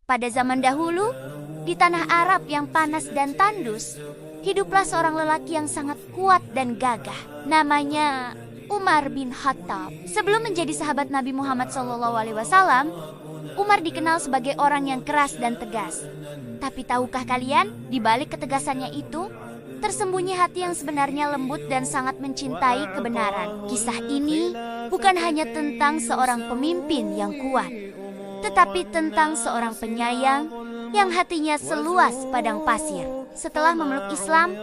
Pada zaman dahulu, di tanah Arab yang panas dan tandus, hiduplah seorang lelaki yang sangat kuat dan gagah. Namanya Umar bin Khattab. Sebelum menjadi sahabat Nabi Muhammad SAW, Umar dikenal sebagai orang yang keras dan tegas. Tapi tahukah kalian, di balik ketegasannya itu, tersembunyi hati yang sebenarnya lembut dan sangat mencintai kebenaran. Kisah ini bukan hanya tentang seorang pemimpin yang kuat, tetapi tentang seorang penyayang yang hatinya seluas padang pasir. Setelah memeluk Islam,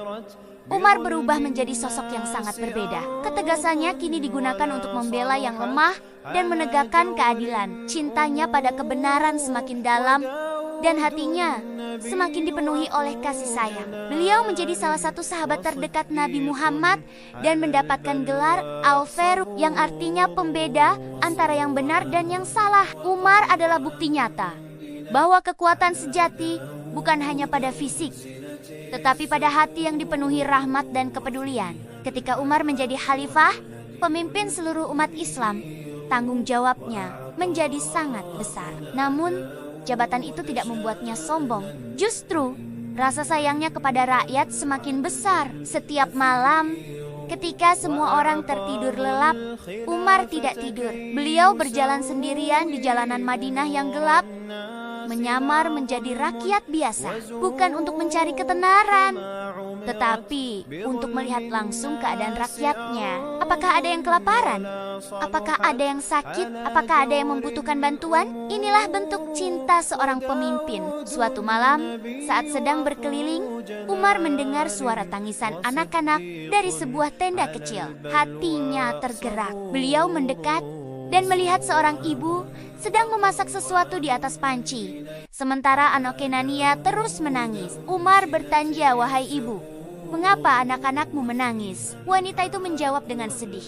Umar berubah menjadi sosok yang sangat berbeda. Ketegasannya kini digunakan untuk membela yang lemah dan menegakkan keadilan. Cintanya pada kebenaran semakin dalam dan hatinya semakin dipenuhi oleh kasih sayang. Beliau menjadi salah satu sahabat terdekat Nabi Muhammad dan mendapatkan gelar Al-Faruq yang artinya pembeda antara yang benar dan yang salah. Umar adalah bukti nyata bahwa kekuatan sejati bukan hanya pada fisik, tetapi pada hati yang dipenuhi rahmat dan kepedulian. Ketika Umar menjadi khalifah, pemimpin seluruh umat Islam, tanggung jawabnya menjadi sangat besar. Namun, jabatan itu tidak membuatnya sombong. Justru, rasa sayangnya kepada rakyat semakin besar. Setiap malam, ketika semua orang tertidur lelap, Umar tidak tidur. Beliau berjalan sendirian di jalanan Madinah yang gelap, menyamar menjadi rakyat biasa, bukan untuk mencari ketenaran, tetapi untuk melihat langsung keadaan rakyatnya. Apakah ada yang kelaparan? Apakah ada yang sakit? Apakah ada yang membutuhkan bantuan? Inilah bentuk cinta seorang pemimpin. Suatu malam, saat sedang berkeliling, Umar mendengar suara tangisan anak-anak dari sebuah tenda kecil. Hatinya tergerak. Beliau mendekat dan melihat seorang ibu sedang memasak sesuatu di atas panci. Sementara anak Kenania terus menangis. Umar bertanya, "Wahai ibu, mengapa anak-anakmu menangis?" Wanita itu menjawab dengan sedih,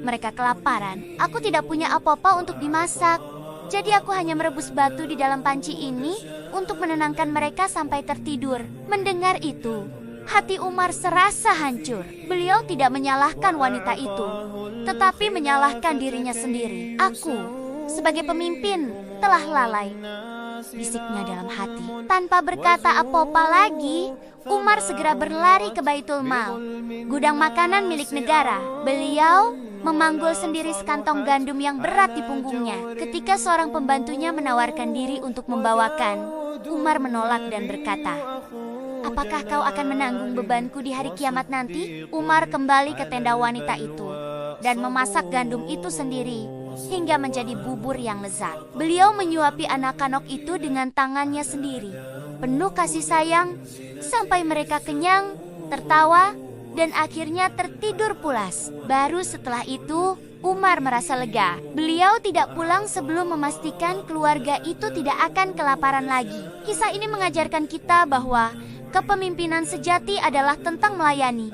"Mereka kelaparan. Aku tidak punya apa-apa untuk dimasak. Jadi aku hanya merebus batu di dalam panci ini untuk menenangkan mereka sampai tertidur." Mendengar itu, hati Umar serasa hancur. Beliau tidak menyalahkan wanita itu, tetapi menyalahkan dirinya sendiri. "Aku sebagai pemimpin telah lalai," bisiknya dalam hati. Tanpa berkata apa-apa lagi, Umar segera berlari ke Baitul Mal, gudang makanan milik negara. Beliau memanggul sendiri sekantong gandum yang berat di punggungnya. Ketika seorang pembantunya menawarkan diri untuk membawakan, Umar menolak dan berkata, "Apakah kau akan menanggung bebanku di hari kiamat nanti?" Umar kembali ke tenda wanita itu dan memasak gandum itu sendiri hingga menjadi bubur yang lezat. Beliau menyuapi anak-anak itu dengan tangannya sendiri, penuh kasih sayang, sampai mereka kenyang, tertawa, dan akhirnya tertidur pulas. Baru setelah itu, Umar merasa lega. Beliau tidak pulang sebelum memastikan keluarga itu tidak akan kelaparan lagi. Kisah ini mengajarkan kita bahwa kepemimpinan sejati adalah tentang melayani,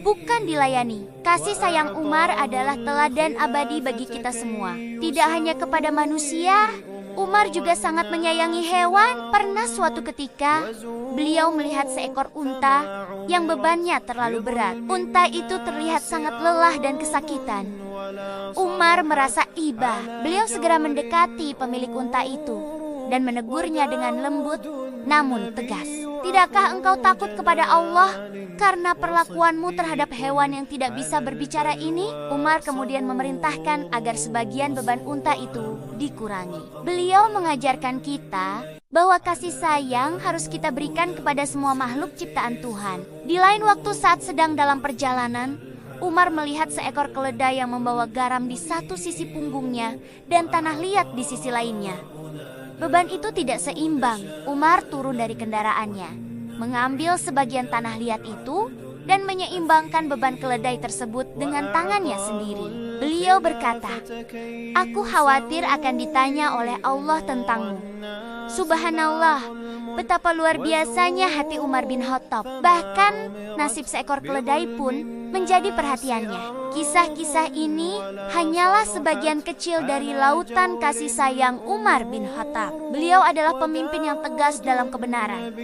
bukan dilayani. Kasih sayang Umar adalah teladan abadi bagi kita semua. Tidak hanya kepada manusia, Umar juga sangat menyayangi hewan. Pernah suatu ketika, beliau melihat seekor unta yang bebannya terlalu berat. Unta itu terlihat sangat lelah dan kesakitan. Umar merasa iba. Beliau segera mendekati pemilik unta itu dan menegurnya dengan lembut namun tegas. "Tidakkah engkau takut kepada Allah karena perlakuanmu terhadap hewan yang tidak bisa berbicara ini?" Umar kemudian memerintahkan agar sebagian beban unta itu dikurangi. Beliau mengajarkan kita bahwa kasih sayang harus kita berikan kepada semua makhluk ciptaan Tuhan. Di lain waktu saat sedang dalam perjalanan, Umar melihat seekor keledai yang membawa garam di satu sisi punggungnya dan tanah liat di sisi lainnya. Beban itu tidak seimbang. Umar turun dari kendaraannya, mengambil sebagian tanah liat itu dan menyeimbangkan beban keledai tersebut dengan tangannya sendiri. Beliau berkata, "Aku khawatir akan ditanya oleh Allah tentangmu." Subhanallah, betapa luar biasanya hati Umar bin Khattab. Bahkan nasib seekor keledai pun menjadi perhatiannya. Kisah-kisah ini hanyalah sebagian kecil dari lautan kasih sayang Umar bin Khattab. Beliau adalah pemimpin yang tegas dalam kebenaran,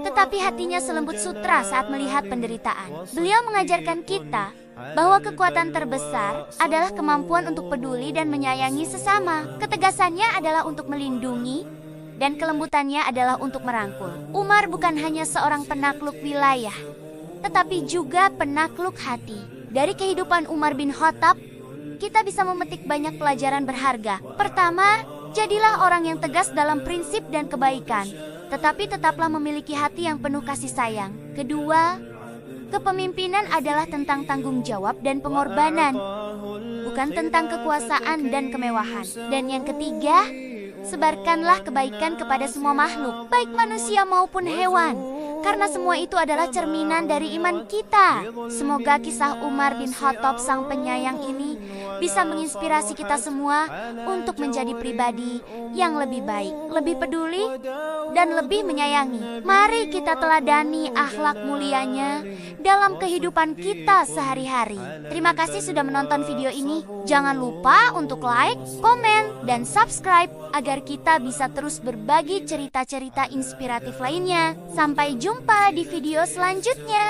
tetapi hatinya selembut sutra saat melihat penderitaan. Beliau mengajarkan kita bahwa kekuatan terbesar adalah kemampuan untuk peduli dan menyayangi sesama. Ketegasannya adalah untuk melindungi, dan kelembutannya adalah untuk merangkul. Umar bukan hanya seorang penakluk wilayah, tetapi juga penakluk hati. Dari kehidupan Umar bin Khattab, kita bisa memetik banyak pelajaran berharga. Pertama, jadilah orang yang tegas dalam prinsip dan kebaikan, tetapi tetaplah memiliki hati yang penuh kasih sayang. Kedua, kepemimpinan adalah tentang tanggung jawab dan pengorbanan, bukan tentang kekuasaan dan kemewahan. Dan yang ketiga, sebarkanlah kebaikan kepada semua makhluk, baik manusia maupun hewan, karena semua itu adalah cerminan dari iman kita. Semoga kisah Umar bin Khattab sang penyayang ini bisa menginspirasi kita semua untuk menjadi pribadi yang lebih baik, lebih peduli, dan lebih menyayangi. Mari kita teladani akhlak mulianya dalam kehidupan kita sehari-hari. Terima kasih sudah menonton video ini. Jangan lupa untuk like, komen, dan subscribe agar kita bisa terus berbagi cerita-cerita inspiratif lainnya. Sampai jumpa di video selanjutnya.